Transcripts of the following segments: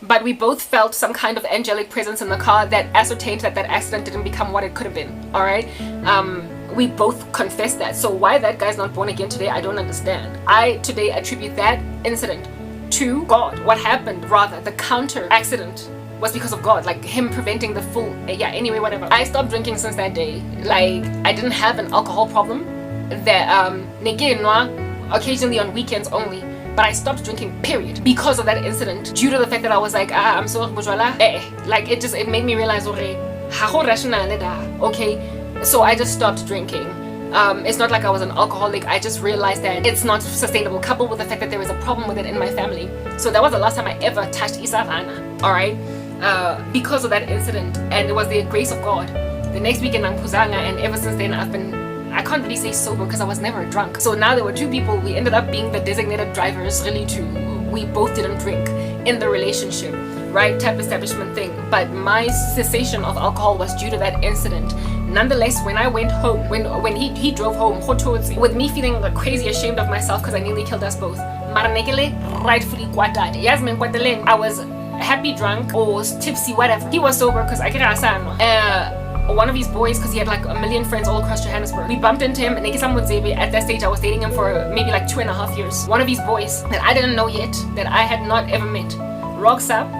but we both felt some kind of angelic presence in the car that ascertained that accident didn't become what it could have been. All right. We both confessed that. So why that guy's not born again today, I don't understand. I today attribute that incident to God. What happened, rather, the counter accident was because of God, like him preventing the full, anyway, whatever. I stopped drinking since that day. Like, I didn't have an alcohol problem. That occasionally on weekends only, but I stopped drinking, period, because of that incident, due to the fact that I was like, I'm so like it made me realize, okay, so I just stopped drinking. It's not like I was an alcoholic. I just realized that it's not sustainable, coupled with the fact that there is a problem with it in my family. So that was the last time I ever touched isavana, all right, because of that incident, and it was the grace of God. The next weekend I'm Puzanga, and ever since then I can't really say sober because I was never drunk. So now there were two people. We ended up being the designated drivers, really two. We both didn't drink in the relationship, right? Type establishment thing. But my cessation of alcohol was due to that incident. Nonetheless, when I went home, when he drove home, with me feeling like crazy ashamed of myself because I nearly killed us both. Rightfully I was happy drunk or tipsy, whatever. He was sober because I can't one of his boys, because he had like a million friends all across Johannesburg. We bumped into him, and at that stage I was dating him for maybe like 2.5 years. One of his boys that I didn't know yet, that I had not ever met, rocks up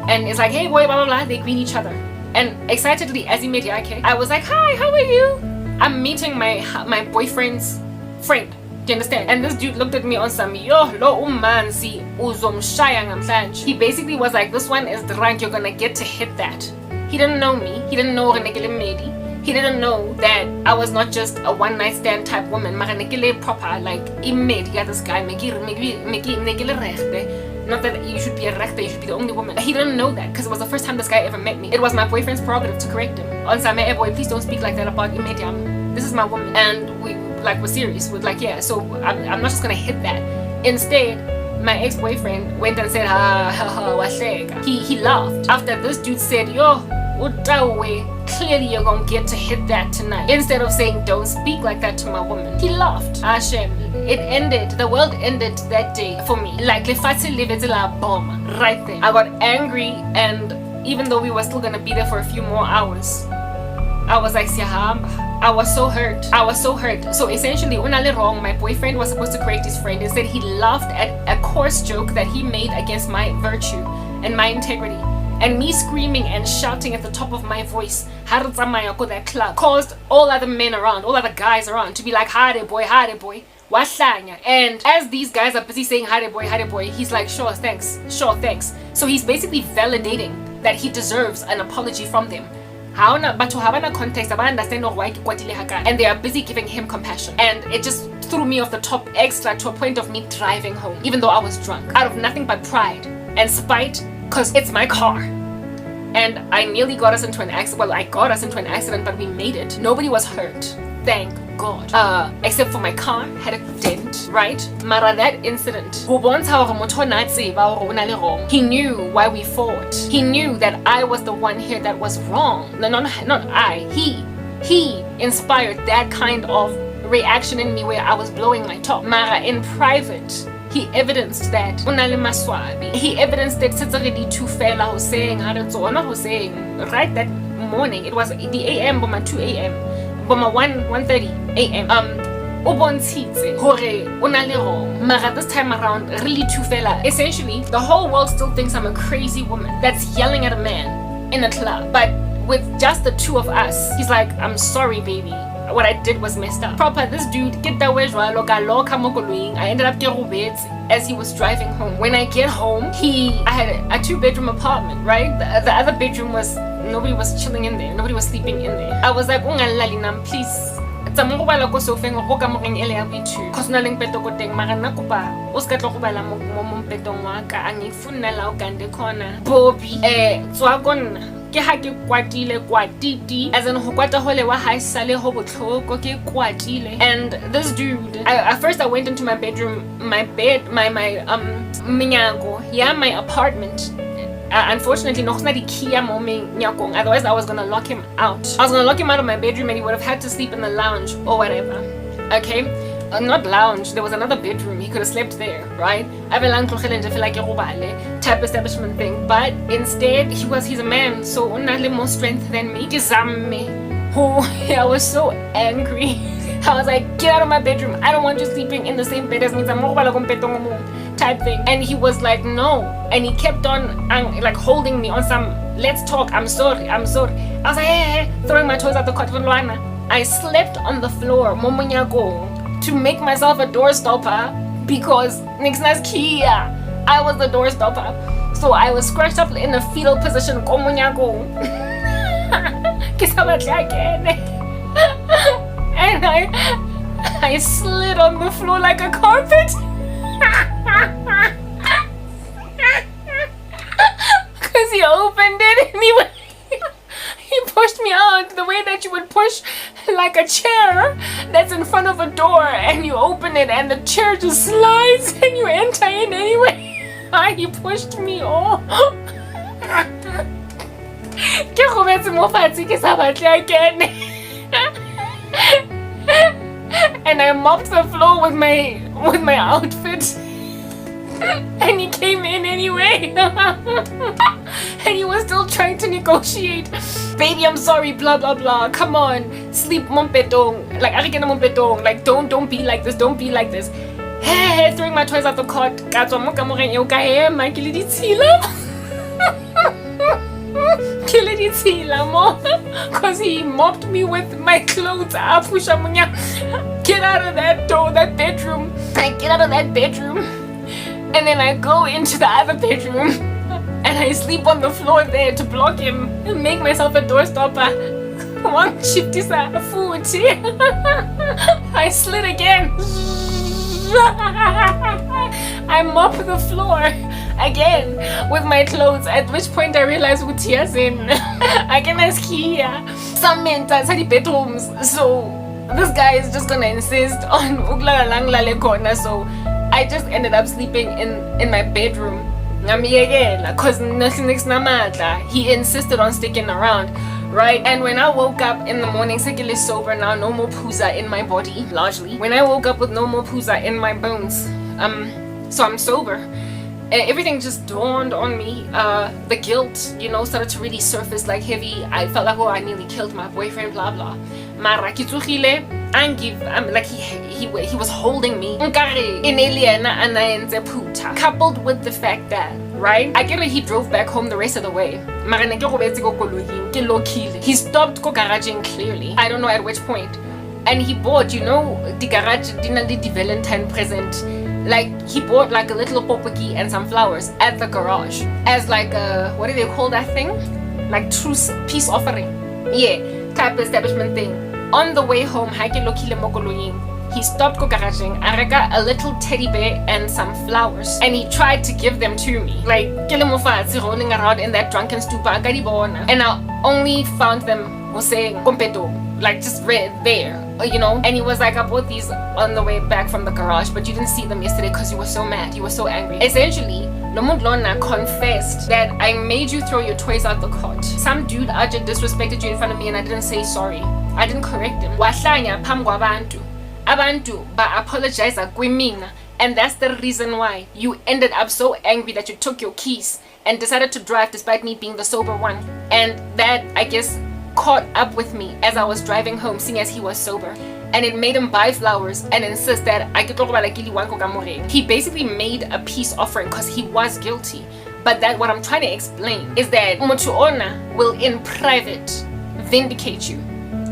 and is like, hey boy, blah blah blah. They greet each other, and excitedly as he met Yake, I was like, hi, how are you? I'm meeting my boyfriend's friend. Do you understand? And this dude looked at me on some he basically was like, this one is drunk, you're gonna get to hit that. He didn't know me. He didn't know He didn't know that I was not just a one-night stand type woman. Proper, like, this guy. Not that you should be a rechter, you should be the only woman. He didn't know that because it was the first time this guy ever met me. It was my boyfriend's prerogative to correct him. On some, hey boy, please don't speak like that about Imediam. This is my woman. And we were serious. We're like, yeah, so I'm not just gonna hit that. Instead, my ex-boyfriend went and said, he laughed after this dude said, yo, clearly you're gonna get to hit that tonight. Instead of saying, don't speak like that to my woman, he laughed. It ended, the world ended that day for me. Like, bomb right there. I got angry, and even though we were still gonna be there for a few more hours, I was like, I was so hurt. So essentially, unale wrong, my boyfriend was supposed to correct his friend. Instead, he laughed at a coarse joke that he made against my virtue and my integrity. And me screaming and shouting at the top of my voice, that club, caused all other men around, all other guys around to be like, hare boy, wahlanya. And as these guys are busy saying, hare boy, he's like, sure, thanks. So he's basically validating that he deserves an apology from them. But to have a context, and they are busy giving him compassion. And it just threw me off the top extra to a point of me driving home, even though I was drunk, out of nothing but pride and spite, because it's my car. And I nearly got us into an accident. Well, I got us into an accident, but we made it. Nobody was hurt, thank God. Except for my car had a dent, right? Mara, that incident, he knew why we fought. He knew that I was the one here that was wrong. No, not I. He inspired that kind of reaction in me where I was blowing my top. Mara, in private, he evidenced that. He evidenced that to fella Hussein, right that morning. It was the AM, but 2 AM. 1:30 AM. Mara, this time around, really too fella. Essentially, the whole world still thinks I'm a crazy woman that's yelling at a man in a club. But with just the two of us, he's like, I'm sorry, baby. What I did was messed up. Proper, this dude, get that way, I ended up getting beds as he was driving home. When I get home, I had a 2-bedroom apartment, right? The other bedroom was, nobody was chilling in there. Nobody was sleeping in there. I was like, please. Ke ha ke kwatile kwatiti, as in ho kwata hole wa ha isale ho botlhoko ke kwatile. And this dude, at first I went into my bedroom, my minyago, yeah, my apartment. Unfortunately, no di key ya mo nyakong. Otherwise, I was gonna lock him out. I was gonna lock him out of my bedroom, and he would have had to sleep in the lounge or whatever. Okay. not lounge, there was another bedroom. He could have slept there, right? I feel like a type establishment thing. But instead, he's a man, so only more strength than me. Oh, I was so angry. I was like, get out of my bedroom. I don't want you sleeping in the same bed as me. Type thing. And he was like, no. And he kept on like holding me on some, let's talk, I'm sorry. I was like, hey, throwing my toys out the cot. I slept on the floor, to make myself a doorstopper because I was the doorstopper. So I was scratched up in a fetal position. And I slid on the floor like a carpet. Because he opened it anyway. He pushed me out the way that you would push like a chair that's in front of a door, and you open it and the chair just slides and you enter in anyway. He pushed me off. And I mopped the floor with my outfit. And he came in anyway. And he was still trying to negotiate. Baby, I'm sorry, blah blah blah. Come on, sleep mompetong. Like don't be like this, don't be like this. Hey, throwing my toys out the cot. Because he mopped me with my clothes. Get out of that door, that bedroom. I get out of that bedroom. And then I go into the other bedroom and I sleep on the floor there to block him and make myself a doorstopper. One shift is a food. I slid again. I mop the floor again with my clothes, at which point I realized I can ask here some men outside bedrooms, so this guy is just gonna insist on so I just ended up sleeping in my bedroom because he insisted on sticking around, right? And when I woke up in the morning, secondly sober now, no more pooza in my body, largely. When I woke up with no more pooza in my bones, so I'm sober. Everything just dawned on me. The guilt, started to really surface like heavy. I felt like, I nearly killed my boyfriend, blah blah. Mara kitugile, like he was holding me. Coupled with the fact that, right, I get it, he drove back home the rest of the way. He stopped garaging clearly. I don't know at which point. And he bought, the garage dinner the Valentine present. Like, he bought like a little popaki and some flowers at the garage as like a, what do they call that thing? Like truce peace offering. Yeah, type establishment thing. On the way home, he stopped garaging. I got a little teddy bear and some flowers, and he tried to give them to me. Like, rolling around in that drunken stupor. And I only found them saying competo, like just right there, And he was like, I bought these on the way back from the garage, but you didn't see them yesterday because you were so mad, you were so angry. Essentially, Lomundlona confessed that I made you throw your toys out the cot. Some dude just disrespected you in front of me and I didn't say sorry. I didn't correct him. Wahlanya phambi kwabantu. Abantu ba-apologize kwimina. And that's the reason why you ended up so angry that you took your keys and decided to drive despite me being the sober one. And that, I guess, caught up with me as I was driving home, seeing as he was sober. And it made him buy flowers and insist that I could talk about He basically made a peace offering because he was guilty. But that what I'm trying to explain is that Mutuona will in private vindicate you.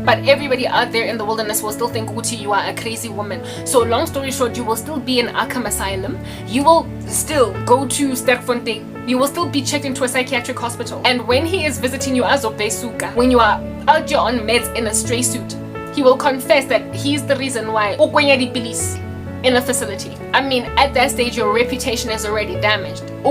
But everybody out there in the wilderness will still think Uti, you are a crazy woman. So long story short, you will still be in Arkham Asylum. You will still go to Sterkfontein. You will still be checked into a psychiatric hospital. And when he is visiting you as Obesuka, when you are out there on meds in a stray suit, he will confess that he's the reason why police in a facility. I mean, at that stage, your reputation is already damaged. And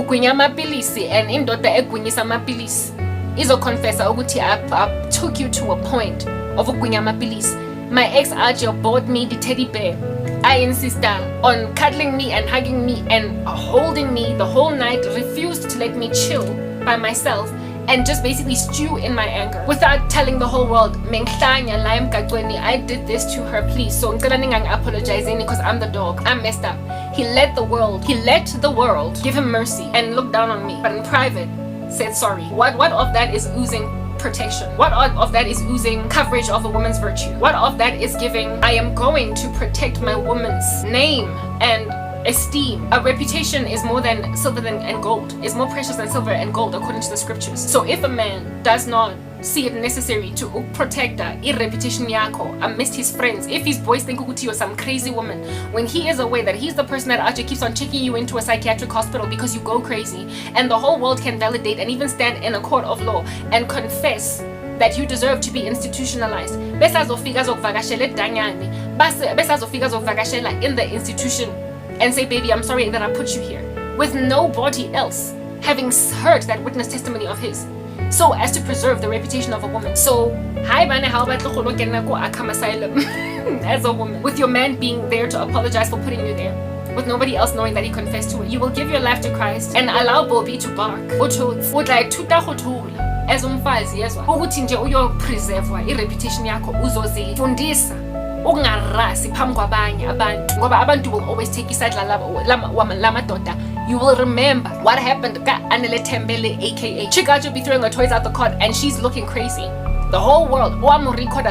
indota police is a confessor. I took you to a point of police. My ex Arjo bought me the teddy bear. I insisted on cuddling me and hugging me and holding me the whole night, refused to let me chill by myself, and just basically stew in my anger without telling the whole world, I did this to her, please. So I'm apologizing because I'm the dog. I'm messed up. He let the world give him mercy and look down on me. But in private, said sorry. What of that is oozing protection? What of that is oozing coverage of a woman's virtue? What of that is giving, I am going to protect my woman's name and esteem? A reputation is more than silver and gold, is more precious than silver and gold according to the scriptures. So if a man does not see it necessary to protect a reputation yako amidst his friends, if his boys think you're some crazy woman, when he is aware that he's the person that actually keeps on checking you into a psychiatric hospital because you go crazy, and the whole world can validate and even stand in a court of law and confess that you deserve to be institutionalized, besazofika in the institution and say, baby, I'm sorry that I put you here, with nobody else having heard that witness testimony of his, so as to preserve the reputation of a woman. So, asylum as a woman, with your man being there to apologize for putting you there, with nobody else knowing that he confessed to it. You will give your life to Christ and allow Bobby to bark. As umfazi yezwa ukuthi nje uyopreserve ireputation yakho, uzozifundisa ukungarasi phambi kwabanye abantu, ngoba abantu will always take iside lamadoda. You will remember what happened ka Anele Tembele, aka Chika will be throwing her toys out the cot and she's looking crazy. The whole world record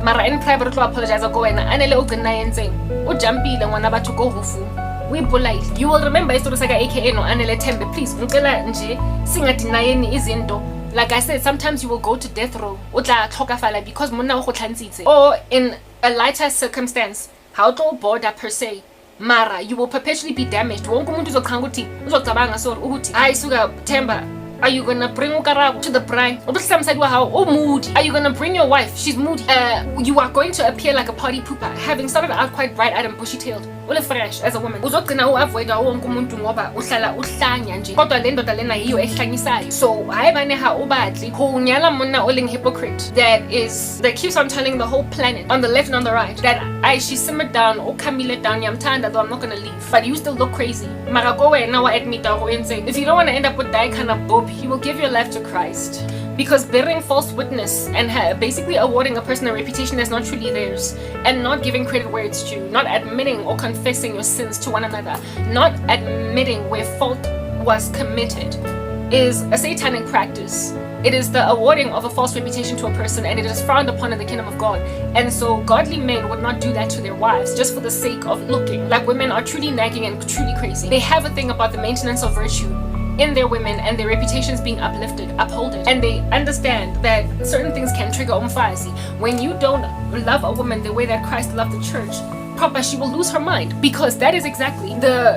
mara in private to apologize go wena Anele ugcina yenzeni ujampile ngwana bathu go hufu. You will remember istory saka aka no Anele Tembe. Please ngicela nje singadinayeni izinto. Like I said, sometimes you will go to death row because or in a lighter circumstance, how to border per se, mara you will perpetually be damaged. Are you gonna bring Karabo to the bride? Are you gonna bring your wife? She's moody. You are going to appear like a party pooper, having started out quite bright-eyed and bushy-tailed. Ule fresh as a woman. Avoid wonke umuntu ngoba uhlala uhlanya nje. Kodwa le ndoda lena yiyo ehlanyisayo. So hayibaneha ubadli kunyala mona oling hypocrite that keeps on telling the whole planet on the left and on the right that she simmered down or Camille down yamtanda, though I'm not gonna leave. But you still look crazy. Maragowe now admit if you don't want to end up with that kind of dope, you will give your life to Christ. Because bearing false witness and basically awarding a person a reputation that's not truly theirs, and not giving credit where it's due, not admitting or confessing your sins to one another, not admitting where fault was committed, is a satanic practice. It is the awarding of a false reputation to a person, and it is frowned upon in the kingdom of God. And so godly men would not do that to their wives just for the sake of looking like women are truly nagging and truly crazy. They have a thing about the maintenance of virtue in their women and their reputations being upholded, and they understand that certain things can trigger umfazi. When you don't love a woman the way that Christ loved the church, proper, she will lose her mind, because that is exactly the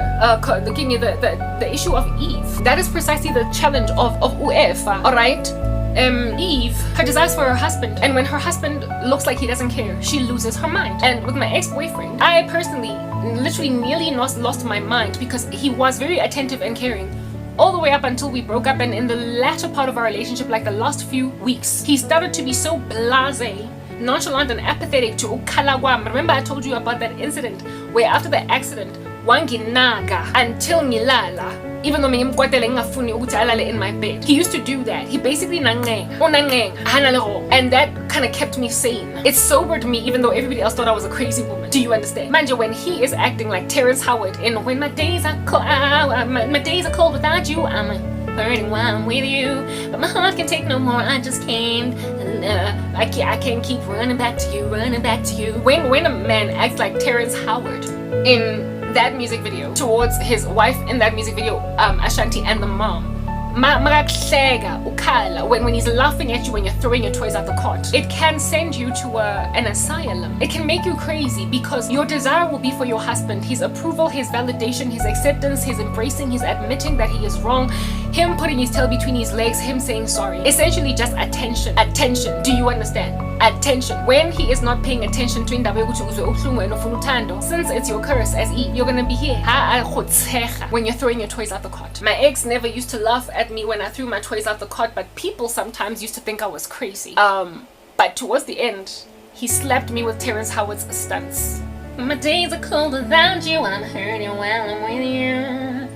issue of Eve. That is precisely the challenge of Uefa. All right. Eve, her desires for her husband, and when her husband looks like he doesn't care, she loses her mind. And with my ex-boyfriend, I personally literally nearly lost my mind, because he was very attentive and caring all the way up until we broke up. And in the latter part of our relationship, like the last few weeks, he started to be so blasé, nonchalant and apathetic to ukalagwam. Remember I told you about that incident where after the accident wanginaga until nilala, even though in my bed. He used to do that. He basically and that kind of kept me sane. It sobered me, even though everybody else thought I was a crazy woman. Do you understand? Manja, when he is acting like Terrence Howard in When My Days Are Cold Without You, I'm hurting while I'm with you, but my heart can take no more. I just can't. I can't keep running back to you. When a man acts like Terrence Howard in that music video towards his wife in that music video, Ashanti, and the mom, when he's laughing at you when you're throwing your toys out the cot, it can send you to an asylum. It can make you crazy, because your desire will be for your husband, his approval, his validation, his acceptance, his embracing, his admitting that he is wrong, him putting his tail between his legs, him saying sorry. Essentially just attention. Do you understand? Attention. When he is not paying attention to since it's your curse as Eve, you're gonna be here when you're throwing your toys out the cot. My ex never used to laugh at me when I threw my toys out the cot, but people sometimes used to think I was crazy. But towards the end, he slapped me with Terrence Howard's stunts. My days are cold without you, I'm hurting while I'm with you.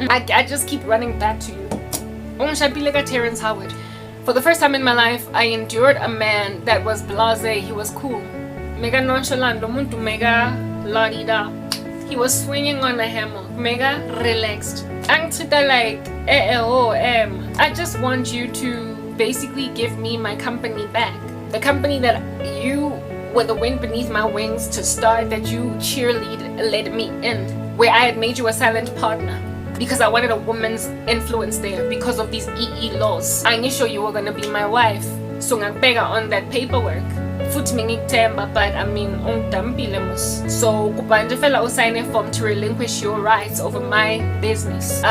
I just keep running back to you. Ungishapile ka Terrence Howard. For the first time in my life, I endured a man that was blasé. He was cool. Mega nonchalant. Umuntu mega la-di-da. He was swinging on a hammock. Mega relaxed. Angitita like, I just want you to basically give me my company back. The company that you were the wind beneath my wings to start, that you led me in, where I had made you a silent partner because I wanted a woman's influence there because of these EE laws. I knew sure you were gonna be my wife, so ngakubeka on that paperwork. Futhi ngikuthemba, but I mean ungidampile mos. So kupanje fela usign a form to relinquish your rights over my business.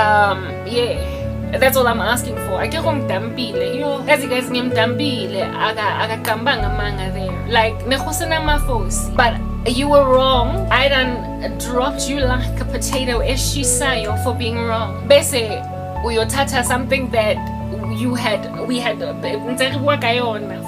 That's all I'm asking for. I can't ngdampile. Yo, as you guys ngimdampile, akakambanga manga there. Like nekhosana mafosi. But you were wrong. I done dropped you like a potato eshisayo for being wrong. Bese uyothatha something that we had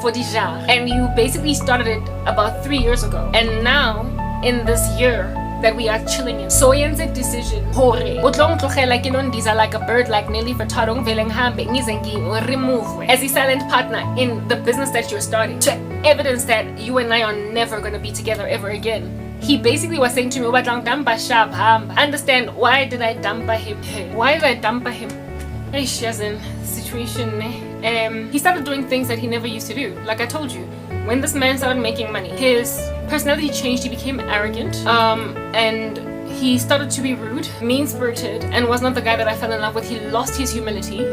for Dijar, and you basically started it about 3 years ago, and now in this year that we are chilling in, so yenze decision hore utlongtlogela ke nondiza like a bird, like Nelly Furtado ngivele ngihambe ngize remove as a silent partner in the business that you're starting, to evidence that you and I are never going to be together ever again. He basically was saying to me, understand, why did I dump him? Why did I dump him? She has a situation. He started doing things that he never used to do. Like I told you, when this man started making money, his personality changed. He became arrogant, and he started to be rude, mean-spirited, and was not the guy that I fell in love with. He lost his humility,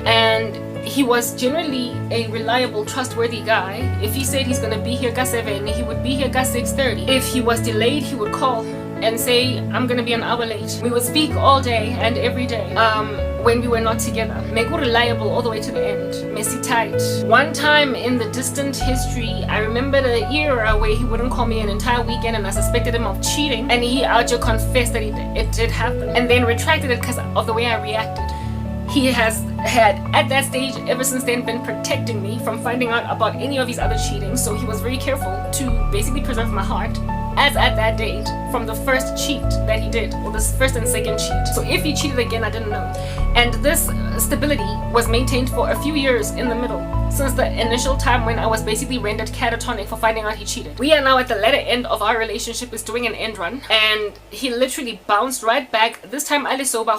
and he was generally a reliable, trustworthy guy. If he said he's gonna be here at 7, he would be here at 6:30. If he was delayed, he would call and say, I'm gonna be an hour late. We would speak all day and every day. When we were not together. Megu reliable all the way to the end. Messy tight. One time in the distant history, I remember the era where he wouldn't call me an entire weekend, and I suspected him of cheating, and he out here confessed that it did happen, and then retracted it because of the way I reacted. He has had, at that stage, ever since then, been protecting me from finding out about any of his other cheating, so he was very careful to basically preserve my heart, as at that date, from the first cheat that he did, or this first and second cheat. So if he cheated again, I didn't know. And this stability was maintained for a few years in the middle, since the initial time when I was basically rendered catatonic for finding out he cheated. We are now at the latter end of our relationship, is doing an end run, and he literally bounced right back. This time Ali soba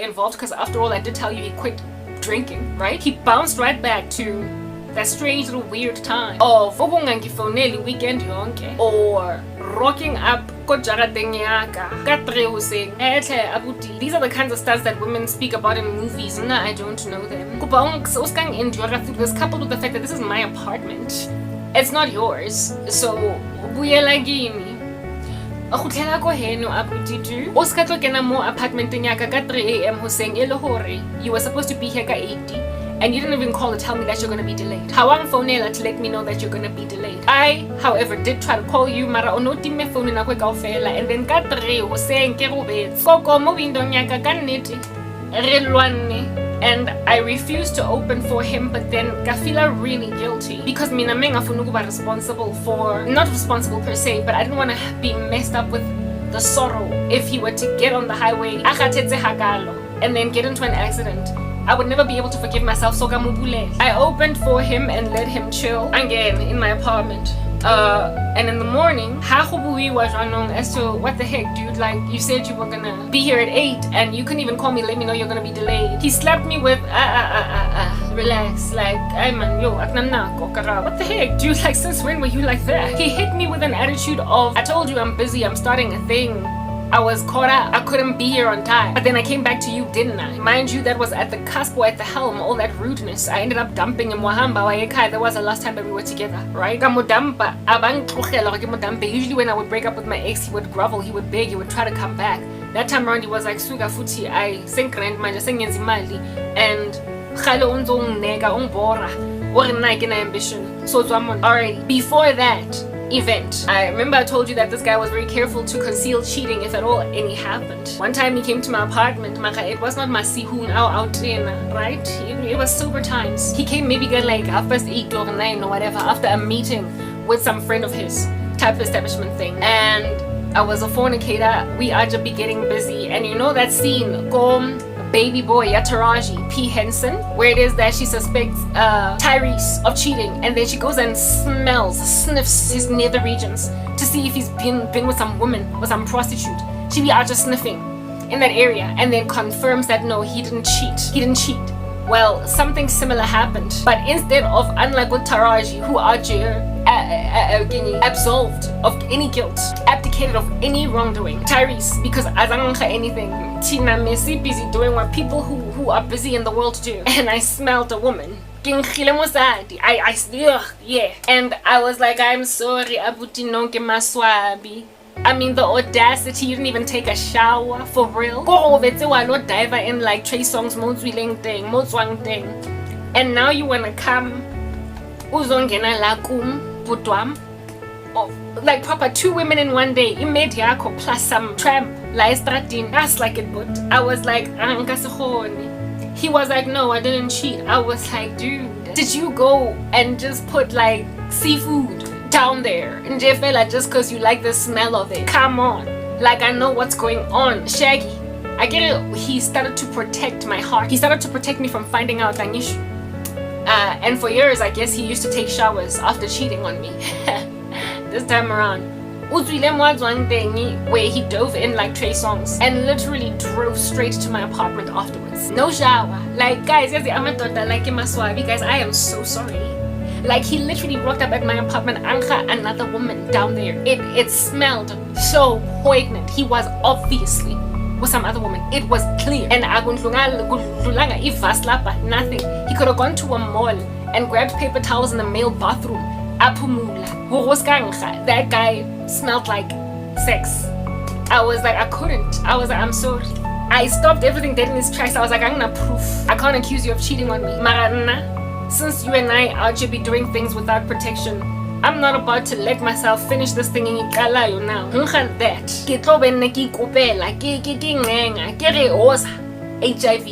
involved, because after all, I did tell you he quit drinking, right? He bounced right back to that strange little weird time of ukungangifoneli weekend yonke, or rocking up kojarateng yaka ka 3 hoseng ehle abuti. These are the kinds of stuff that women speak about in movies. Nah, I don't know them. Kuba uskang endure this, coupled with the fact that this is my apartment, it's not yours. So buyela gini akutlela ko heno abuti tu oskatlo kena mo apartmenteng yaka ka 3 a.m. hoseng ele hore you were supposed to be here ka 80. And you didn't even call to tell me that you're going to be delayed. Hawang phonela to let me know that you're going to be delayed. I, however, did try to call you, mara onoti me phone na kwe kaofela, and then ka 3 o saying ke robetse. Koko mo window nyaka ka nnete re lwanne, and I refused to open for him, but then I feel really guilty because mina menga funa kuba responsible for, not responsible per se, but I didn't want to be messed up with the sorrow if he were to get on the highway and then get into an accident. I would never be able to forgive myself, so I opened for him and let him chill again in my apartment. And in the morning, as to what the heck, dude, like you said you were gonna be here at 8 and you couldn't even call me, let me know you're gonna be delayed. He slapped me with relax, like man, yo, Karabo. What the heck, dude, like since when were you like that? He hit me with an attitude of, I told you I'm busy, I'm starting a thing. I was caught up. I couldn't be here on time. But then I came back to you, didn't I? Mind you, that was at the cusp or at the helm, all that rudeness. I ended up dumping him. That was the last time that we were together, right? Usually when I would break up with my ex, he would grovel, he would beg, he would try to come back. That time around, he was like, Suga futhi, I sink rent manje, sengenzi imali. And khalo unzongnega, ungbora, or an ambition. So alright, before that event, I remember I told you that this guy was very careful to conceal cheating if at all any happened. One time he came to my apartment, it was not masihun out right? It was sober times. He came maybe like 8:30 or 9 or whatever after a meeting with some friend of his, type establishment thing, and I was a fornicator. We are just be getting busy, and you know that scene, baby boy Taraji P. Henson, where it is that she suspects Tyrese of cheating, and then she goes and sniffs his nether regions to see if he's been with some woman or some prostitute. She be out just sniffing in that area and then confirms that no, he didn't cheat. Well, something similar happened, but instead of, unlike with Taraji, who are absolved of any guilt, abdicated of any wrongdoing, Tyrese, because azange anything, Tina Messi busy doing what people who are busy in the world do, and I smelled a woman. Yeah, and I was like, I'm sorry, abuti nonke maswabi. I mean, the audacity, you didn't even take a shower, for real. Go not dive in like Trey Song's Motswang thing. And now you wanna come, uzongena lakum, budwam. Oh, like proper 2 women in one day, imediako plus some tramp, la estradin, that's like it, but I was like, he was like, no, I didn't cheat. I was like, dude, did you go and just put like seafood down there in Jeffela just because you like the smell of it? Come on, like I know what's going on. Shaggy, I get it. He started to protect my heart. He started to protect me from finding out Tanishu. And for years, I guess he used to take showers after cheating on me. This time around, where he dove in like Trey Songs and literally drove straight to my apartment afterwards. No shower. Like guys, guys, I am so sorry. Like he literally walked up at my apartment, another woman down there. It smelled so poignant. He was obviously with some other woman. It was clear. And nothing. He could have gone to a mall and grabbed paper towels in the male bathroom. That guy smelled like sex. I was like, I couldn't. I was like, I'm sorry. I stopped everything dead in his tracks. I was like, I'm gonna proof. I can't accuse you of cheating on me. Marana. Since you and I are to be doing things without protection, I'm not about to let myself finish this thing in Ikalayo now. That. HIV,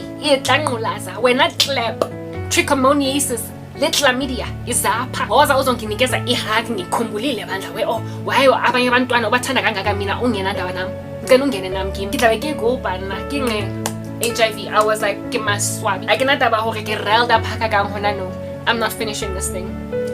we're not clap. Trichomoniasis, chlamydia, izapha. Oza uzonginikeza ihaki ngikhumbulile bandla we oh why abanye abantwana obathanda kangaka mina ungenandaba nami. Ngicela ungene nami kimi. Ngidlabe ke go bana kinge. HIV, I was like, get my swag. I cannot get railed up. No, I'm not finishing this thing.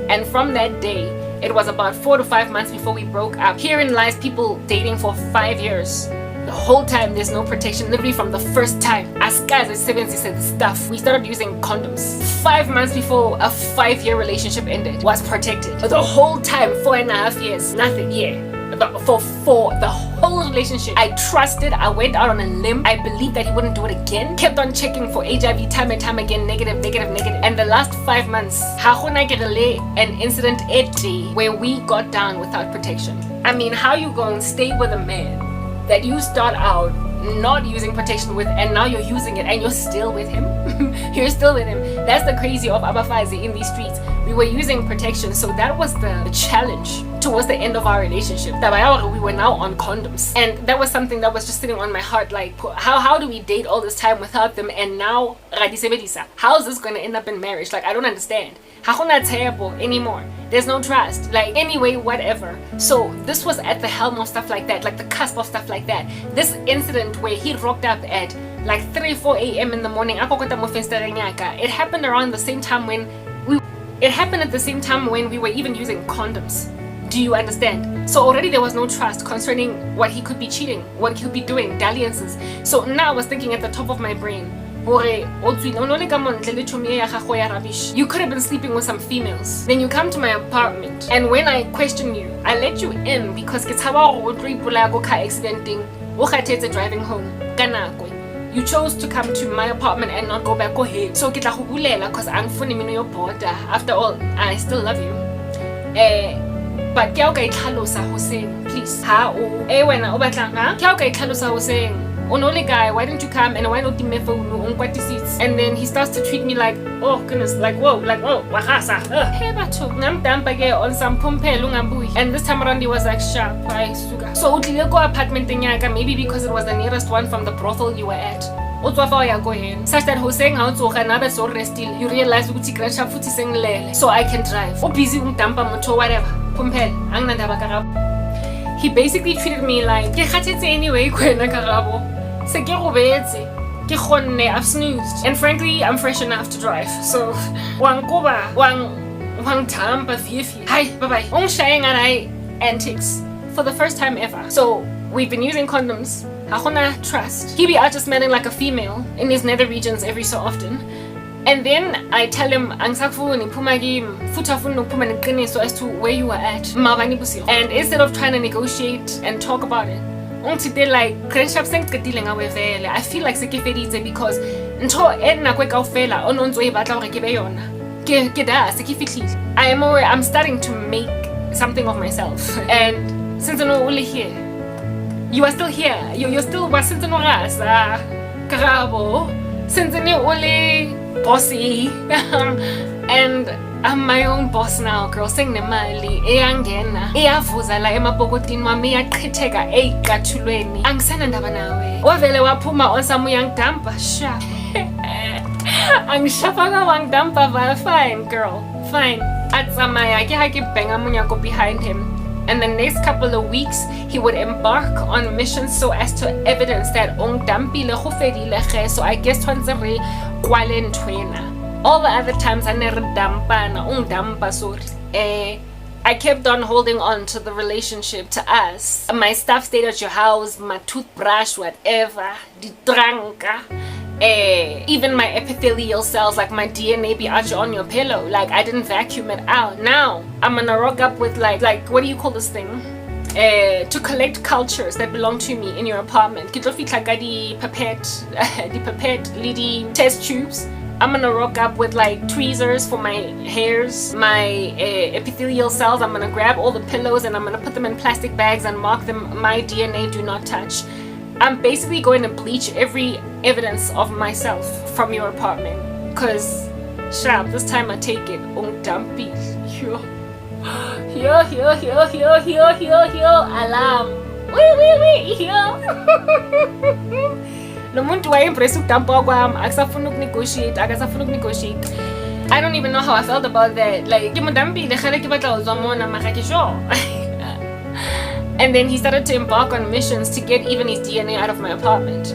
And from that day, it was about 4 to 5 months before we broke up. Herein lies people dating for 5 years. The whole time there's no protection, literally from the first time. As guys at 70 said stuff, we started using condoms. 5 months before a 5-year relationship ended, was protected. The whole time, 4.5 years, nothing, yeah. For the whole relationship, I trusted, I went out on a limb, I believed that he wouldn't do it again, kept on checking for HIV time and time again, negative. And the last 5 months, an incident where we got down without protection. I mean, how you gonna stay with a man that you start out not using protection with, and now you're using it and you're still with him? You're still with him. That's the crazy of Abafazi in these streets. We were using protection, so that was the challenge towards the end of our relationship. We were now on condoms, and that was something that was just sitting on my heart, like how do we date all this time without them, and now how is this going to end up in marriage? Like, I don't understand. Anymore. There's no trust. Like, anyway, whatever. So this was at the helm of stuff like that, like the cusp of stuff like that. This incident where he rocked up at like 3-4 a.m. in the morning, it happened around the same time when it happened at the same time when we were even using condoms. Do you understand? So already there was no trust concerning what he could be cheating, what he could be doing, dalliances. So now I was thinking at the top of my brain, you could have been sleeping with some females. Then you come to my apartment, and when I question you, I let you in because car accidenting, driving home. You chose to come to my apartment and not go back home. So because I'm funny your border. After all, I still love you. But Hussein, please. Only guy, why didn't you come, and why not the seats? And then he starts to treat me like, oh goodness, like whoa, like oh, wahasa. On some and this time around he was like sharp. So go apartment maybe because it was the nearest one from the brothel you were at. Such that Hossein out another so restil, you realize so I can drive. Or busy whatever. He basically treated me like anyway, Karabo. I've snoozed. And frankly, I'm fresh enough to drive. So, wang tamba fifi. Hi, bye-bye. Shaying and I antics for the first time ever. So, we've been using condoms. Hakuna trust. He be out just smelling like a female in his nether regions every so often. And then I tell him, as to where you are at. And instead of trying to negotiate and talk about it, I feel like because I'm starting to make something of myself. And since I'm only here, you are still here. You're still Karabo. Since I'm only bossy. And I'm my own boss now, girl. Sing the mali. Eyangena. Eyavuza la emabokotini wami yaqhitheka ey'cathulweni. Angisana ndaba nawe. Wavele waphuma onsamu yangidampa. Sha. Angishafaka wangidampa va. Fine, girl. Fine. Atsamaya ke ha ke banga munyako behind him. And the next couple of weeks, he would embark on missions so as to evidence that so I guess all the other times I kept on holding on to the relationship, to us. My stuff stayed at your house, my toothbrush, whatever, the tranca. Even my epithelial cells, like my DNA be out on your pillow. Like I didn't vacuum it out. Now I'm gonna rock up with like what do you call this thing? To collect cultures that belong to me in your apartment. The pipette, lady test tubes. I'm gonna rock up with like tweezers for my hairs, my epithelial cells. I'm gonna grab all the pillows and I'm gonna put them in plastic bags and mark them my DNA do not touch. I'm basically going to bleach every evidence of myself from your apartment. Cause sharp, this time I take it on dumpy. Here, alarm. Wait, here. No muntu waimpress ukudampa kwami, akusafuna ukunegotiate. I don't even know how I felt about that. Like, and then he started to embark on missions to get even his DNA out of my apartment.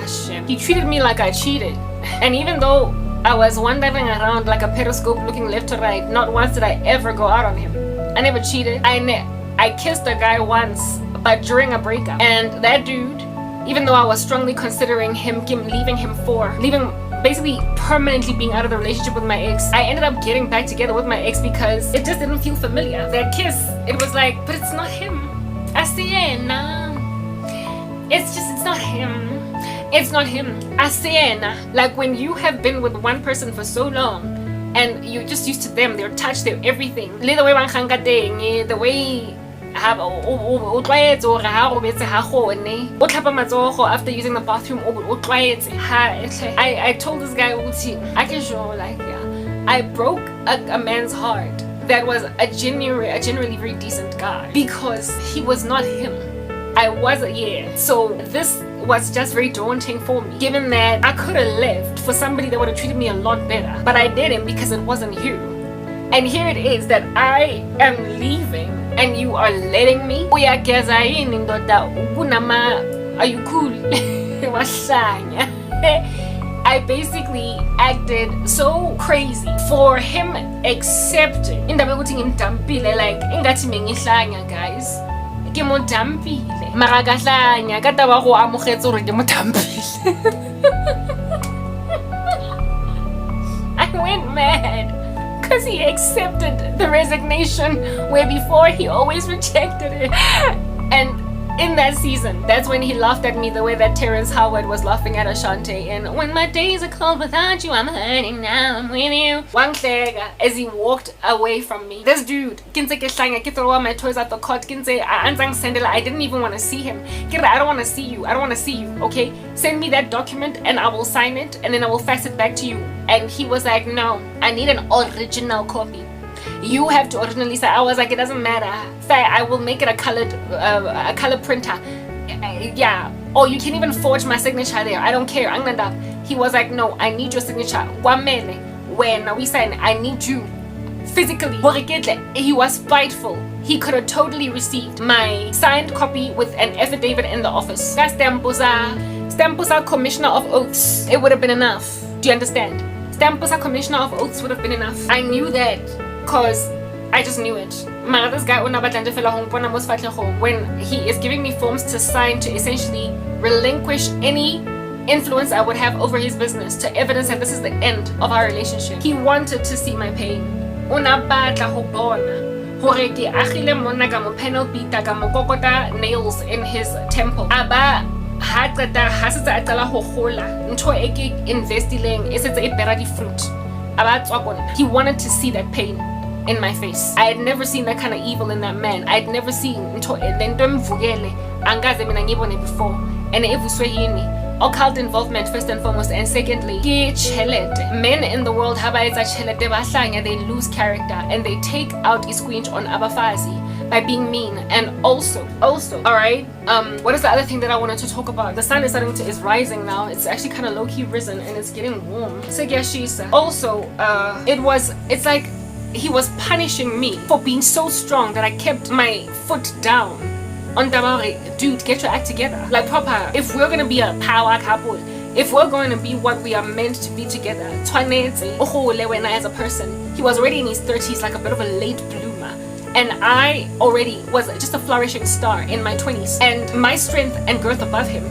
Shit. He treated me like I cheated. And even though I was wandering around like a periscope looking left to right, not once did I ever go out on him. I never cheated. I kissed a guy once, but during a breakup. And that dude, even though I was strongly considering leaving basically permanently being out of the relationship with my ex, I ended up getting back together with my ex because it just didn't feel familiar. That kiss, it was like, but it's not him. I say, nah. It's not him. It's not him. I say, nah. Like when you have been with one person for so long and you're just used to them, their touch, their everything. The way after using the bathroom, I told this guy, I broke a man's heart that was a genuinely very decent guy because he was not him. I wasn't. So this was just very daunting for me, given that I could have left for somebody that would have treated me a lot better, but I didn't because it wasn't you. And here it is that I am leaving and you are letting me. Are you cool? I basically acted so crazy for him accepting. Like, guys. I went mad. Because he accepted the resignation where before he always rejected it. And in that season, that's when he laughed at me the way that Terrence Howard was laughing at Ashanti and when my days are cold without you, I'm hurting now, I'm with you. As he walked away from me, this dude, I throw all my toys out the cot, I didn't even want to see him. I don't want to see you, okay? Send me that document and I will sign it and then I will fax it back to you. And he was like, no, I need an original copy. You have to originally say. I was like, it doesn't matter. I will make it a color printer. Or you can even forge my signature there. I don't care. He was like, no, I need your signature. When we sign, I need you physically. He was spiteful. He could have totally received my signed copy with an affidavit in the office. Stampusa commissioner of oaths, it would have been enough. Do you understand? Stampusa commissioner of oaths would have been enough. I knew that because I just knew it. This guy when he is giving me forms to sign to essentially relinquish any influence I would have over his business, to evidence that this is the end of our relationship. He wanted to see my pain. Nails in his temple. He wanted to see that pain in my face. I had never seen that kind of evil in that man. I had never seen before. And occult involvement first and foremost, and secondly, men in the world they lose character and they take out isquinch on abafazi by being mean. And also, all right, what is the other thing that I wanted to talk about? The sun is rising now. It's actually kind of low-key risen and it's getting warm. Also, it's like he was punishing me for being so strong that I kept my foot down on Dabari. Dude, get your act together. Like proper, if we're gonna be a power couple, if we're going to be what we are meant to be together, as a person, he was already in his 30s, like a bit of a late bloomer, and I already was just a flourishing star in my 20s, and my strength and girth above him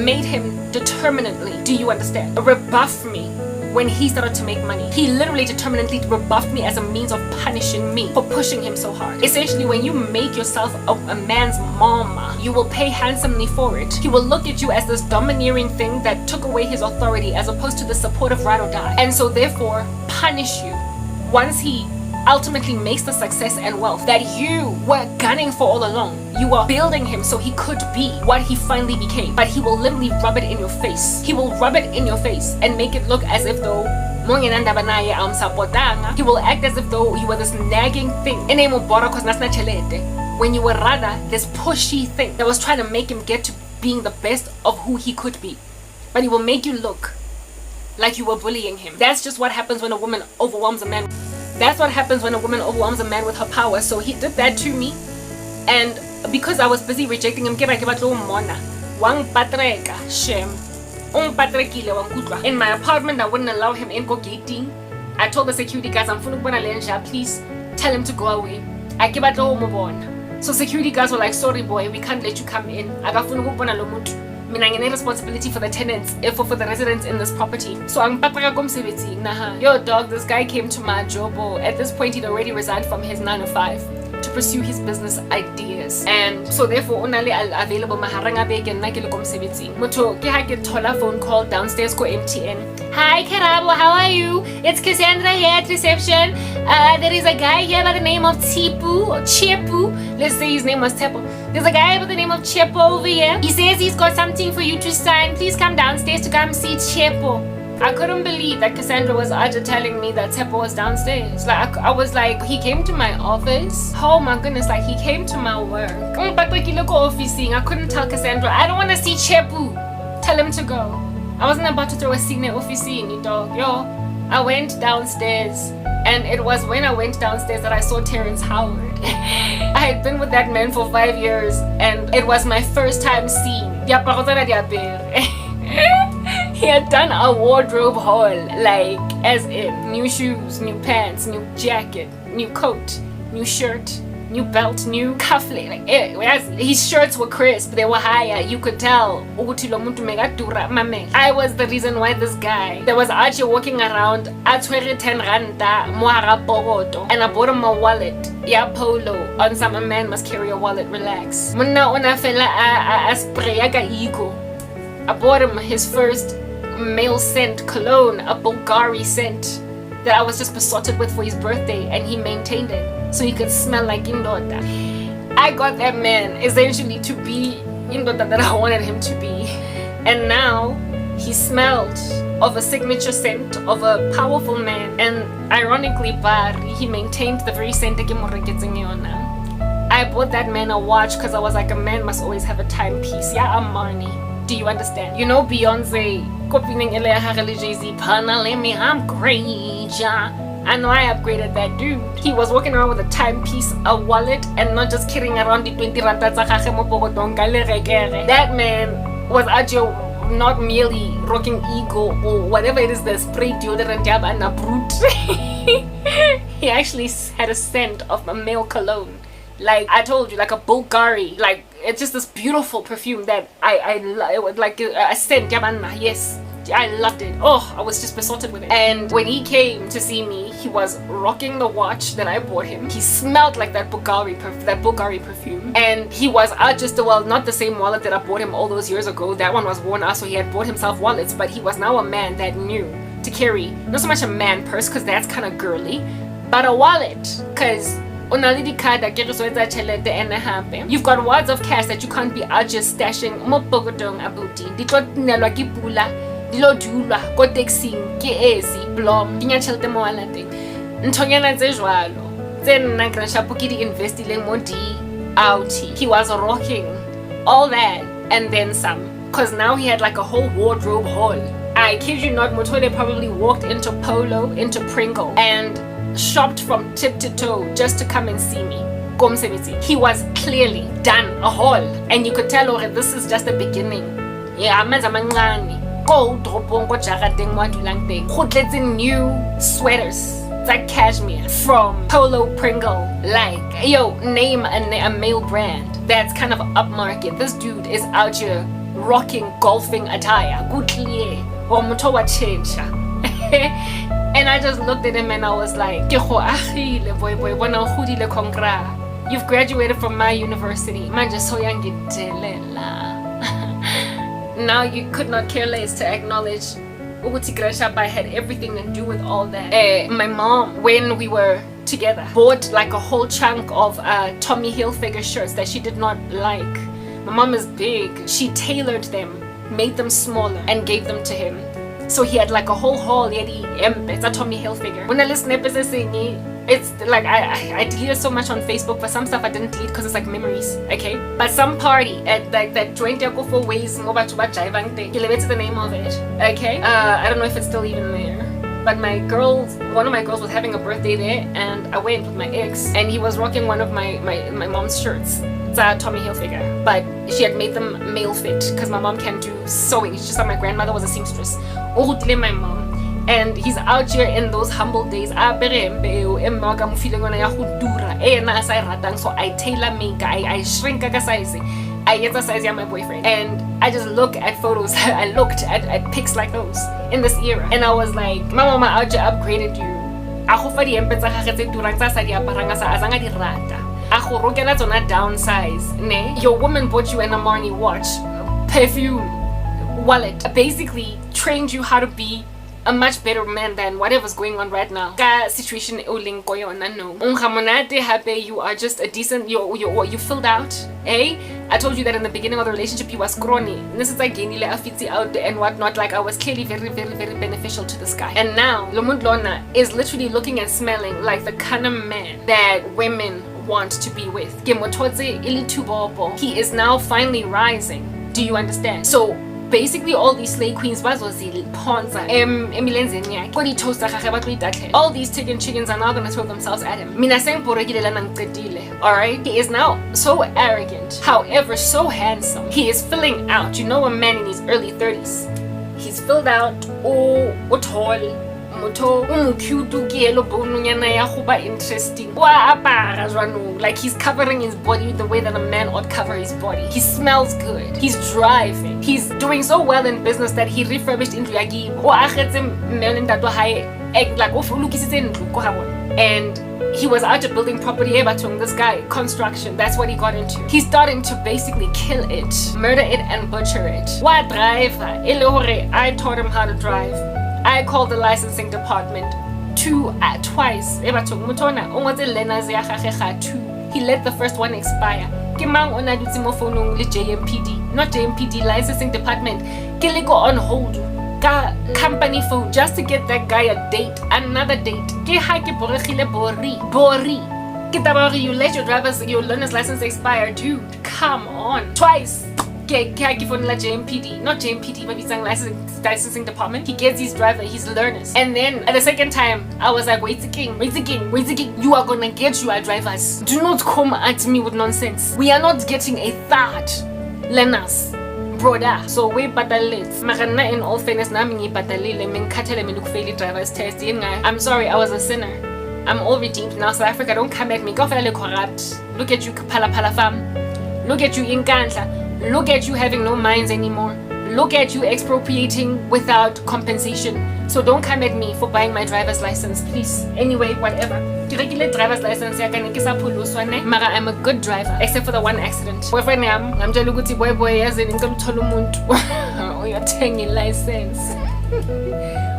made him determinedly, do you understand, rebuff me when he started to make money. He literally determinedly rebuffed me as a means of punishing me for pushing him so hard. Essentially, when you make yourself a man's mama, you will pay handsomely for it. He will look at you as this domineering thing that took away his authority as opposed to the supportive ride or die, and so therefore punish you once he ultimately makes the success and wealth that you were gunning for all along. You are building him so he could be what he finally became, but he will literally rub it in your face. He will rub it in your face and make it look as if though he will act as if though you were this nagging thing when you were rather this pushy thing that was trying to make him get to being the best of who he could be. But he will make you look like you were bullying him. That's just what happens when a woman overwhelms a man. That's what happens when a woman overwhelms a man with her power. So he did that to me, and because I was busy rejecting him, in my apartment, I wouldn't allow him in. Go gating. I told the security guys, please tell him to go away. So security guys were like, sorry boy, we can't let you come in. Responsibility for the tenants, for the residents in this property. So yo dog, this guy came to my job. At this point, he'd already resigned from his 9 to 5 to pursue his business ideas, and so therefore only available maharanga beke nna ke le ko mosebetsing. Motho ke ha ke thola phone call downstairs ko MTN. Hi Karabo, how are you? It's Cassandra here at reception. There is a guy here by the name of Tipu or Chepu. Let's say his name was Tepo. There's a guy by the name of Chepo over here. He says he's got something for you to sign. Please come downstairs to come see Chepo. I couldn't believe that Cassandra was telling me that Tepo was downstairs. Like I was like, he came to my office. Oh my goodness, like he came to my work. I couldn't tell Cassandra, I don't want to see Chepu. Tell him to go. I wasn't about to throw a scene office in dog. Yo, I went downstairs, and it was when I went downstairs that I saw Terrence Howard. I had been with that man for 5 years, and it was my first time seeing. He had done a wardrobe haul, like as in new shoes, new pants, new jacket, new coat, new shirt, new belt, new cufflink. Like his shirts were crisp, they were higher. You could tell. I was the reason why this guy, there was Archie walking around at 10 randa moara boroto, and I bought him a wallet. Yeah, polo. On some, a man must carry a wallet. Relax. Muna una fela a spray aga ego. I bought him his first male scent cologne, a Bulgari scent that I was just besotted with for his birthday, and he maintained it so he could smell like Indota. I got that man essentially to be Indota that I wanted him to be, and now he smelled of a signature scent of a powerful man, and ironically, he maintained the very scent that I bought that man a watch because I was like, a man must always have a timepiece. Yeah, Armani. Do you understand? You know Beyonce, Jay-Z, I'm great. I know I upgraded that dude. He was walking around with a timepiece, a wallet, and not just carrying around the 20 rata. That man was not merely rocking ego or whatever it is, the spray deodorant and a brute. He actually had a scent of a male cologne. Like I told you, like a Bulgari. Like it's just this beautiful perfume that I would like a scent. Yes, I loved it. Oh, I was just besotted with it. And when he came to see me, he was rocking the watch that I bought him. He smelled like that Bulgari perfume. And he was just not the same wallet that I bought him all those years ago. That one was worn out, so he had bought himself wallets. But he was now a man that knew to carry not so much a man purse, because that's kind of girly, but a wallet, because you've got wads of cash that you can't be out just stashing mo pokothong abuti di tlo nelwa ke pula di lo dulwa ko taxing ke esi blom di nya tšhelete mo waleteng nthonyana tse jwalo tse nna ke shapo ke di investileng mo di out. He was rocking all that and then some, because now he had like a whole wardrobe haul. I kid you not, Motole probably walked into Polo, into Pringle, and shopped from tip to toe just to come and see me. He was clearly done a haul, and you could tell, okay, this is just the beginning. Yeah, go new sweaters, like cashmere from Polo, Pringle. Like, yo, name a male brand that's kind of upmarket. This dude is out here rocking golfing attire. Good clear. And I just looked at him and I was like, you've graduated from my university. Now you could not care less to acknowledge I had everything to do with all that. My mom, when we were together, bought like a whole chunk of Tommy Hilfiger shirts that she did not like. My mom is big. She tailored them, made them smaller, and gave them to him. So he had like a whole haul. It's a Tommy Hilfiger. When I listen to it's like I deleted so much on Facebook, but some stuff I didn't delete because it's like memories. Okay, but some party at like that joint I go for ways the name of it. Okay, I don't know if it's still even there. But one of my girls was having a birthday there, and I went with my ex, and he was rocking one of my mom's shirts. It's a Tommy Hilfiger, but she had made them male fit because my mom can't do sewing. It's just like my grandmother was a seamstress. My mom. And he's out here in those humble days. So I tailor make, I shrink a size. I get the size of my boyfriend. And I just look at photos. I looked at pics like those in this era. And I was like, my mama out here upgraded you. Downsize. Your woman bought you an Armani watch, perfume, wallet, basically trained you how to be a much better man than whatever's going on right now. Situation no. You are just a decent, you filled out. I told you that in the beginning of the relationship you was scrawny. This is like out there and whatnot. Like I was clearly very, very, very beneficial to this guy. And now Lomundlona is literally looking and smelling like the kind of man that women want to be with. He is now finally rising. Do you understand? So basically all these slave queens all these chicken chickens are now gonna throw themselves at him. Alright, he is now so arrogant, however so handsome. He is filling out, you know, a man in his early 30s. He's filled out, tall, interesting. Like he's covering his body the way that a man ought cover his body. He smells good. He's driving. He's doing so well in business that he refurbished into Yagi. And he was out building property. This guy, construction, that's what he got into. He's starting to basically kill it, murder it, and butcher it. What driver? I taught him how to drive. I called the licensing department twice. He let the first one expire. JMPD, not JMPD, licensing department. Go on hold. Company phone just to get that guy a date, another date. You let your learner's license expire, dude. Come on, twice. JMPD, not JMPD, but it's licensing department. He gets his driver, his learners. And then at the second time, I was like, wait again. You are gonna get your drivers. Do not come at me with nonsense. We are not getting a third learners. broda, so we batalit. Magana in all fairness, na mingi batalile, minkatele minukufeli driver's test. I'm sorry, I was a sinner. I'm all redeemed now. South Africa, don't come at me. Go fele corrupt. Look at you, pala pala fam. Look at you, inkandla. Look at you having no minds anymore. Look at you expropriating without compensation. So don't come at me for buying my driver's license, please. Anyway, whatever. Regular driver's license, mara I'm a good driver, except for the one accident. Boyfriend yam, I'm just looking boy as in income tolumuntu. Oh, you're taking license.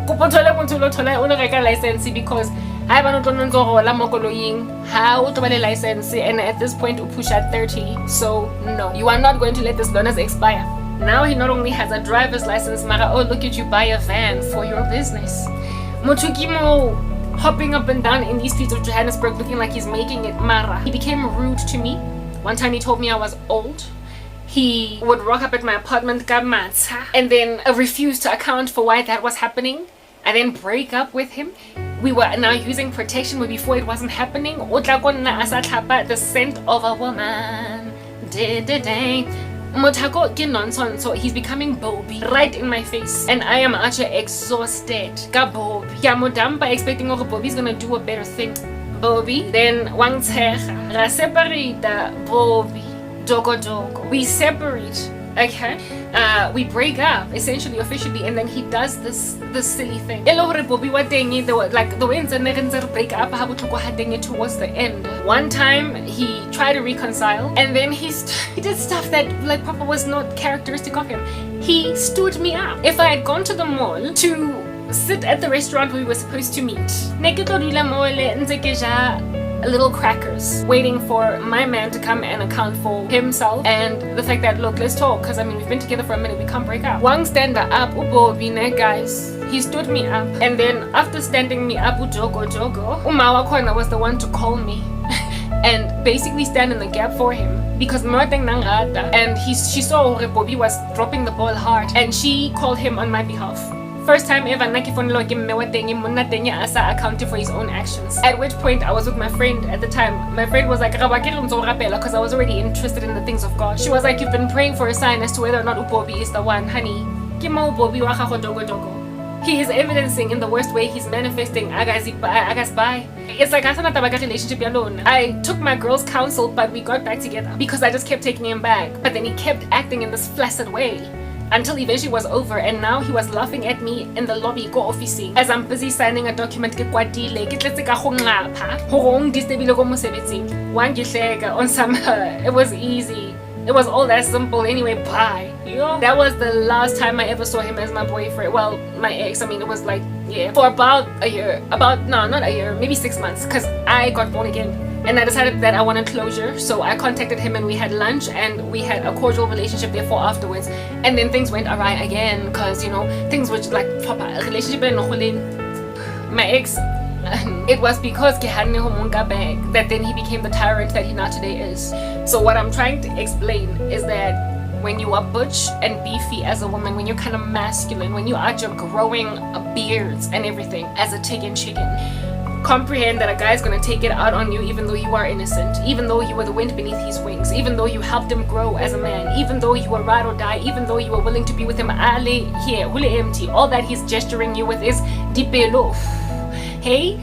Kupotola kuntulo tola unareka license because I have how to buy a license, and at this point we push at 30. So no, you are not going to let this learners expire. Now he not only has a driver's license, mara, oh look at you, buy a van for your business. Mochukimo hopping up and down in these streets of Johannesburg looking like he's making it, mara. He became rude to me. One time he told me I was old. He would rock up at my apartment, and then refuse to account for why that was happening, and then break up with him. We were now using protection, but before it wasn't happening. The scent of a woman. Motako ke nonsense, so he's becoming Bobby right in my face, and I am actually exhausted. Ka Bobby, Yamodamba expecting oh Bobby's gonna do a better thing. Bobby, then Wang Tsecha, ra separate Bobby, Dogo. We separate, okay? We break up essentially, officially, and then he does this silly thing. Bobby like the way in break up towards the end. One time he tried to reconcile, and then he did stuff that like Papa was not characteristic of him. He stood me up. If I had gone to the mall to sit at the restaurant we were supposed to meet, little crackers waiting for my man to come and account for himself and the fact that look, let's talk, because I mean we've been together for a minute, we can't break up. Wang stand up, guys. He stood me up, and then after standing me up, Jogo Umawa Kona was the one to call me and basically stand in the gap for him because and she saw Bobby was dropping the ball hard, and she called him on my behalf. First time ever accounted for his own actions. At which point I was with my friend at the time. My friend was like, because I was already interested in the things of God. She was like, you've been praying for a sign as to whether or not Ubobi is the one. Honey, he is evidencing in the worst way. He's manifesting agasbai. It's like relationship alone. I took my girl's counsel, but we got back together because I just kept taking him back. But then he kept acting in this flaccid way until eventually was over, and now he was laughing at me in the lobby officing as I'm busy signing a document. It was easy. It was all that simple anyway. Bye. That was the last time I ever saw him as my boyfriend. Well, my ex. I mean, it was like, yeah, for about a year. Not a year, maybe 6 months, because I got born again. And I decided that I wanted closure, so I contacted him and we had lunch and we had a cordial relationship therefore afterwards. And then things went awry again because, things were like proper relationship. My ex, it was because that then he became the tyrant that he now today is. So what I'm trying to explain is that when you are butch and beefy as a woman, when you're kind of masculine, when you are just growing beards and everything as a chicken, comprehend that a guy is going to take it out on you even though you are innocent, even though you were the wind beneath his wings, even though you helped him grow as a man, even though you were ride or die, even though you were willing to be with him. Empty. All that he's gesturing you with is dipelo. Hey,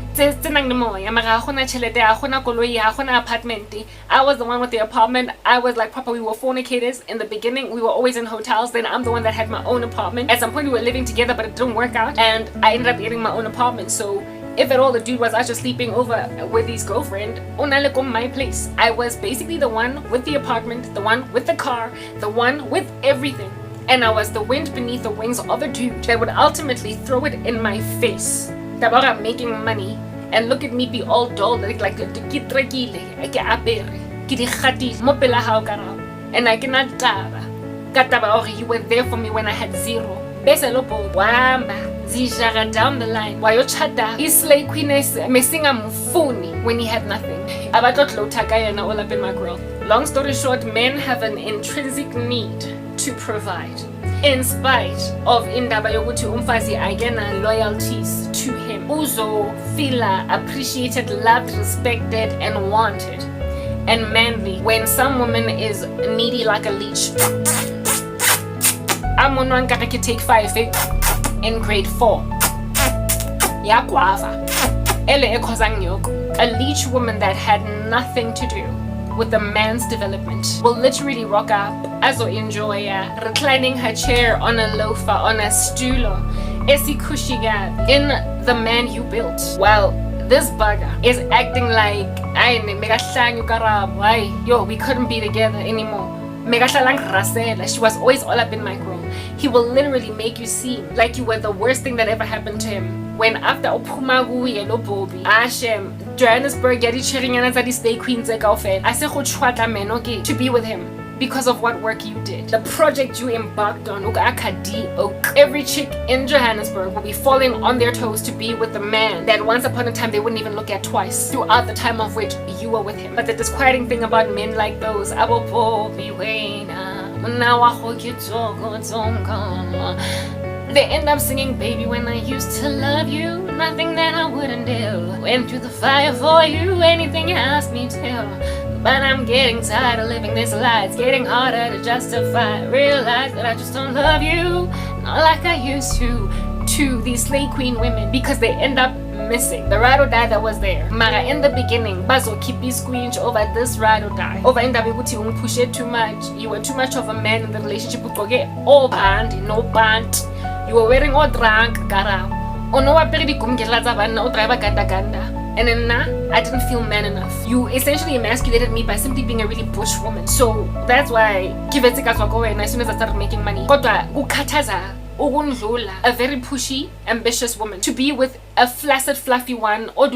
apartment. I was the one with the apartment. I was like, Papa, we were fornicators in the beginning. We were always in hotels. Then I'm the one that had my own apartment. At some point we were living together, but it didn't work out, and I ended up getting my own apartment. So if at all the dude was actually sleeping over with his girlfriend, my place. I was basically the one with the apartment, the one with the car, the one with everything. And I was the wind beneath the wings of a dude that would ultimately throw it in my face about I'm making money and look at me be all dull like and I cannot you were there for me when I had zero. Down the line, Islay Queeness missing a mufuni when he had nothing. All up in my growth. Long story short, men have an intrinsic need to provide. In spite of indaba yokuthi umfazi ayena loyalties to him. Uzo fila appreciated, loved, respected, and wanted, and manly when some woman is needy like a leech. I'm on one guy take 5 in grade 4. Ya guava. Ele ekozang nyoko. A leech woman that had nothing to do with the man's development will literally rock up, azo enjoy, reclining her chair on a loafer, on a stool, esikushiga in the man you built. Well, this bugger is acting like, yo, we couldn't be together anymore. She was always all up in my grill. He will literally make you seem like you were the worst thing that ever happened to him. When after Opumagu yellow Bobby, Ashem, Johannesburg, Yadi Chiringana Zadi Stay Queen Zekaufel, I say Menoki to be with him because of what work you did. The project you embarked on, every chick in Johannesburg will be falling on their toes to be with the man that once upon a time they wouldn't even look at twice, throughout the time of which you were with him. But the disquieting thing about men like those, they end up singing, baby, when I used to love you, nothing that I wouldn't do. Went through the fire for you, anything you asked me to. But I'm getting tired of living this lie. It's getting harder to justify. Realize that I just don't love you, not like I used to these slay queen women, because they end up missing the ride or die that was there. Mara in the beginning, bazo keep his squinch over this ride or die. Over in the beginning, push it too much. You were too much of a man in the relationship. All band, no band. You were wearing all drunk, Karabo. Ono waperi kumgelaza bana driver ganda. And then I didn't feel man enough. You essentially emasculated me by simply being a really bush woman. So that's why as soon as I started making money, kodwa ukataza ukundlula a very pushy, ambitious woman to be with a flaccid, fluffy one. It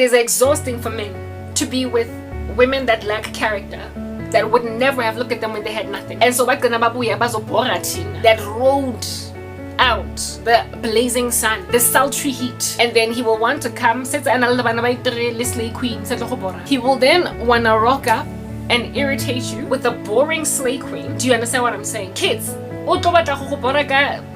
is exhausting for men to be with women that lack character, that would never have looked at them when they had nothing. And so that rode out the blazing sun, the sultry heat, and then he will want to come. He will then want to rock up and irritate you with a boring slay queen. Do you understand what I'm saying? Kids,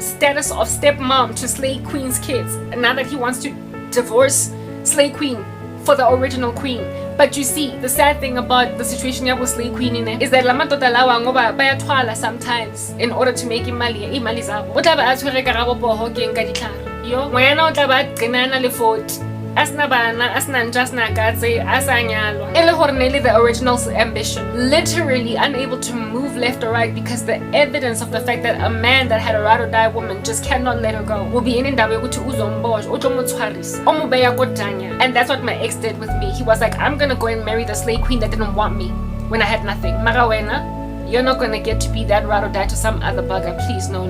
status of stepmom to slay queen's kids, and now that he wants to divorce slay queen for the original queen. But you see, the sad thing about the situation ya slay queen is that lamatota lawa ngoba bayatwala sometimes in order to make imali zabo. O tla ba a tshwere Karabo poho ke nka ditlhare. Yo, ngwana o tla ba qinana le 40. Asna bana, asna njasna katse, asanyalwa. Ele hore the original ambition, literally unable to move left or right because the evidence of the fact that a man that had a ride or die woman just cannot let her go will be in indaba yokuthi uzombosh, uzomuthwarisa, omubeya kodanya. And that's what my ex did with me. He was like, I'm gonna go and marry the slay queen that didn't want me when I had nothing. Mara wena, you're not going to get to be that ride or die to some other bugger. Please, no.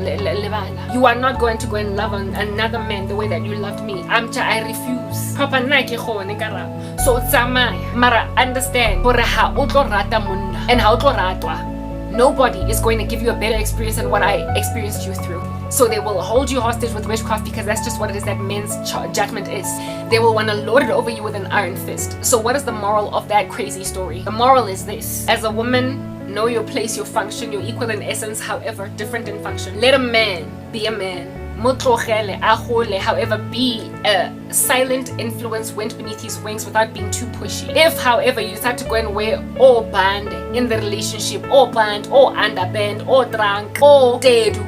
You are not going to go and love another man the way that you loved me. I refuse. Papa Nike Karabo. So tsamaya. Mara understand. And nobody is going to give you a better experience than what I experienced you through. So they will hold you hostage with witchcraft because that's just what it is that men's judgment is. They will want to lord it over you with an iron fist. So what is the moral of that crazy story? The moral is this. As a woman, know your place, your function, you're equal in essence, however different in function. Let a man be a man. However, be a silent influence wind beneath his wings without being too pushy. If, however, you decide to go and wear all band in the relationship, all band, or underband, or drunk, or dedu,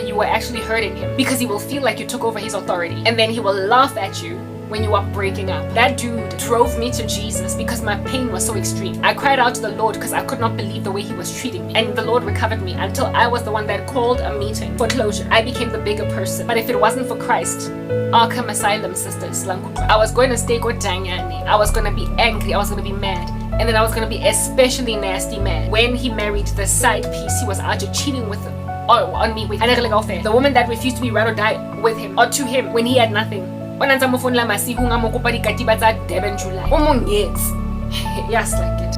you were actually hurting him because he will feel like you took over his authority, and then he will laugh at you when you are breaking up. That dude drove me to Jesus because my pain was so extreme. I cried out to the Lord because I could not believe the way he was treating me, and the Lord recovered me until I was the one that called a meeting for closure. I became the bigger person. But if it wasn't for Christ, Arkham Asylum sisters, I was going to stay Danyani. I was going to be angry, I was going to be mad, and then I was going to be especially nasty mad when he married the side piece he was out cheating with on me with. The woman that refused to be ride or die with him or to him when he had nothing. Yes, like it.